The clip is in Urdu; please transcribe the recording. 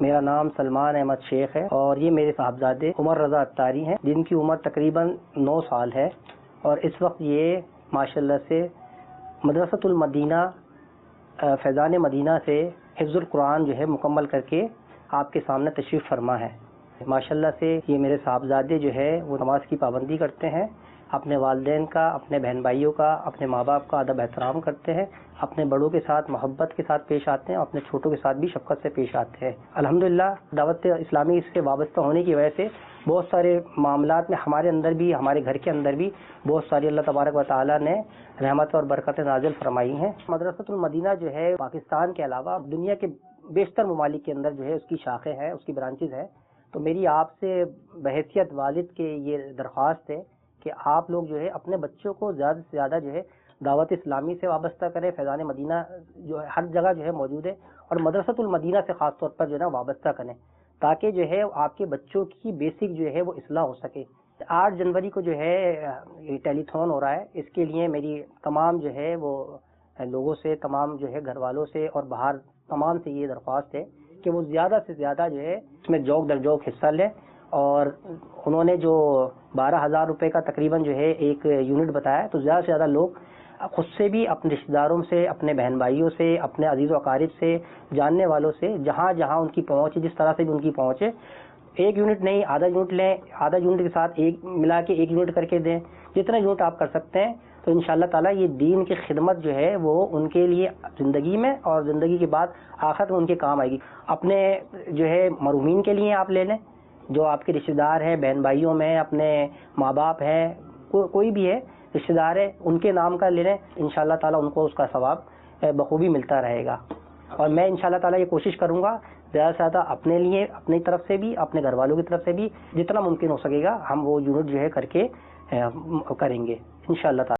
میرا نام سلمان احمد شیخ ہے اور یہ میرے صاحبزادے عمر رضا اتاری ہیں جن کی عمر تقریباً 9 سال ہے، اور اس وقت یہ ماشاءاللہ سے مدرسۃ المدینہ فیضان مدینہ سے حفظ القرآن جو ہے مکمل کر کے آپ کے سامنے تشریف فرما ہے۔ ماشاءاللہ سے یہ میرے صاحبزادے جو ہے وہ نماز کی پابندی کرتے ہیں، اپنے والدین کا، اپنے بہن بھائیوں کا، اپنے ماں باپ کا ادب احترام کرتے ہیں، اپنے بڑوں کے ساتھ محبت کے ساتھ پیش آتے ہیں، اپنے چھوٹوں کے ساتھ بھی شفقت سے پیش آتے ہیں۔ الحمدللہ دعوت اسلامی سے وابستہ ہونے کی وجہ سے بہت سارے معاملات میں ہمارے اندر بھی، ہمارے گھر کے اندر بھی بہت ساری اللہ تبارک و تعالیٰ نے رحمت اور برکت نازل فرمائی ہیں۔ مدرسۃ المدینہ جو ہے پاکستان کے علاوہ دنیا کے بیشتر ممالک کے اندر جو ہے اس کی شاخیں ہیں، اس کی برانچز ہیں۔ تو میری آپ سے بحیثیت والد کے یہ درخواست ہے کہ آپ لوگ جو ہے اپنے بچوں کو زیادہ سے زیادہ جو ہے دعوت اسلامی سے وابستہ کریں۔ فیضان مدینہ جو ہے ہر جگہ جو ہے موجود ہے، اور مدرسۃ المدینہ سے خاص طور پر جو ہے نا وابستہ کریں، تاکہ جو ہے آپ کے بچوں کی بیسک جو ہے وہ اصلاح ہو سکے۔ 8 جنوری کو جو ہے یہ ٹیلی تھون ہو رہا ہے، اس کے لیے میری تمام جو ہے وہ لوگوں سے، تمام جو ہے گھر والوں سے اور باہر تمام سے یہ درخواست ہے کہ وہ زیادہ سے زیادہ جو ہے اس میں جوک در جوک حصہ لیں، اور انہوں نے جو 12,000 روپے کا تقریباً جو ہے ایک یونٹ بتایا، تو زیادہ سے زیادہ لوگ خود سے بھی، اپنے رشتہ داروں سے، اپنے بہن بھائیوں سے، اپنے عزیز و اقارب سے، جاننے والوں سے، جہاں جہاں ان کی پہنچ ہے، جس طرح سے بھی ان کی پہنچ ہے، 1 یونٹ نہیں، آدھا یونٹ لیں، آدھا یونٹ کے ساتھ ایک ملا کے 1 یونٹ کر کے دیں، جتنا یونٹ آپ کر سکتے ہیں۔ تو انشاءاللہ تعالیٰ یہ دین کی خدمت جو ہے وہ ان کے لیے زندگی میں اور زندگی کے بعد آخرت میں ان کے کام آئے گی۔ اپنے جو ہے مرحومین کے لیے آپ لے لیں، جو آپ کے رشتہ دار ہیں، بہن بھائیوں میں، اپنے ماں باپ ہیں، کوئی بھی ہے رشتہ دار ہے، ان کے نام کا لے لیں، انشاءاللہ تعالیٰ ان کو اس کا ثواب بخوبی ملتا رہے گا۔ اور میں انشاءاللہ تعالیٰ یہ کوشش کروں گا زیادہ سے زیادہ اپنے لیے، اپنی طرف سے بھی، اپنے گھر والوں کی طرف سے بھی جتنا ممکن ہو سکے گا ہم وہ یونٹ جو ہے کر کے کریں گے انشاءاللہ تعالیٰ۔